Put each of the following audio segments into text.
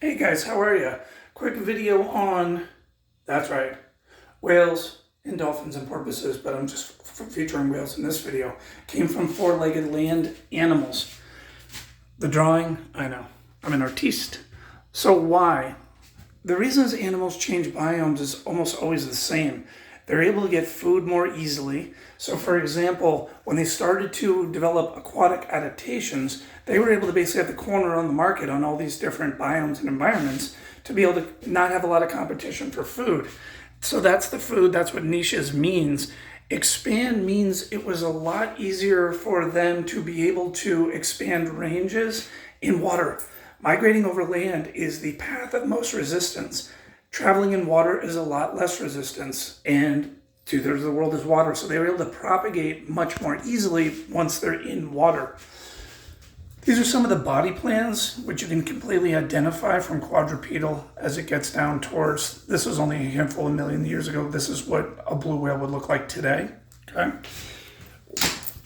Hey guys, how are you? Quick video on, that's right, whales and dolphins and porpoises, but I'm just featuring whales in this video. Came from four-legged land animals. The drawing, I know, I'm an artiste. So why? The reasons animals change biomes is almost always the same. They're able to get food more easily. So for example, when they started to develop aquatic adaptations, they were able to basically have the corner on the market on all these different biomes and environments to be able to not have a lot of competition for food. So that's the food, that's what niches means. Expand means it was a lot easier for them to be able to expand ranges in water. Migrating over land is the path of most resistance. Traveling in water is a lot less resistance, and 2/3 of the world is water, so they were able to propagate much more easily once they're in water. These are some of the body plans, which you can completely identify from quadrupedal as it gets down towards, this was only a handful of million years ago, this is what a blue whale would look like today, okay?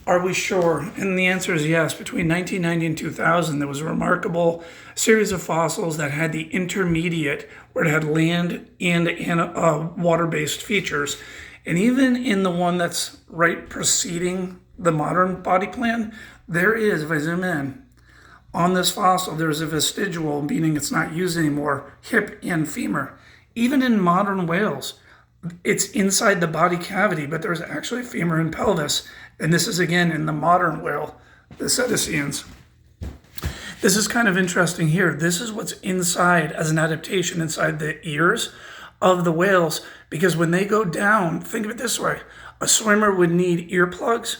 Are we sure? And the answer is yes. Between 1990 and 2000, there was a remarkable series of fossils that had the intermediate, where it had land and water-based features. And even in the one that's right preceding the modern body plan, there is, if I zoom in, on this fossil, there's a vestigial, meaning it's not used anymore, hip and femur. Even in modern whales, it's inside the body cavity, but there's actually femur and pelvis. And this is again in the modern whale, the cetaceans. This is kind of interesting here. This is what's inside as an adaptation inside the ears of the whales, because when they go down, think of it this way, a swimmer would need earplugs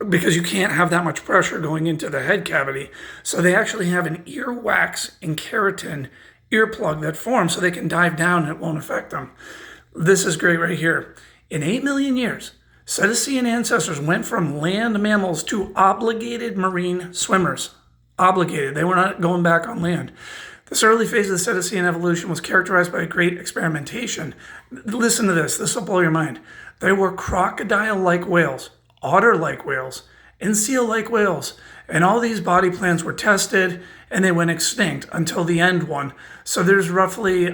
because you can't have that much pressure going into the head cavity. So they actually have an earwax and keratin earplug that forms so they can dive down and it won't affect them. This is great right here. In 8 million years, cetacean ancestors went from land mammals to obligated marine swimmers. Obligated, they were not going back on land. This early phase of the cetacean evolution was characterized by great experimentation. Listen to this will blow your mind. They were crocodile-like whales, otter-like whales, and seal-like whales. And all these body plans were tested and they went extinct until the end one. So there's roughly,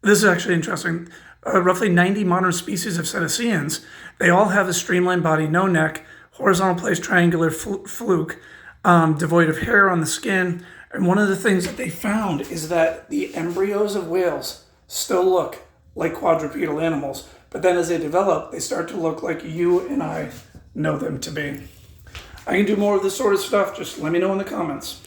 this is actually interesting, roughly 90 modern species of cetaceans. They all have a streamlined body, no neck, horizontal place, triangular fluke, devoid of hair on the skin. And one of the things that they found is that the embryos of whales still look like quadrupedal animals, but then as they develop, they start to look like you and I know them to be. I can do more of this sort of stuff, just let me know in the comments.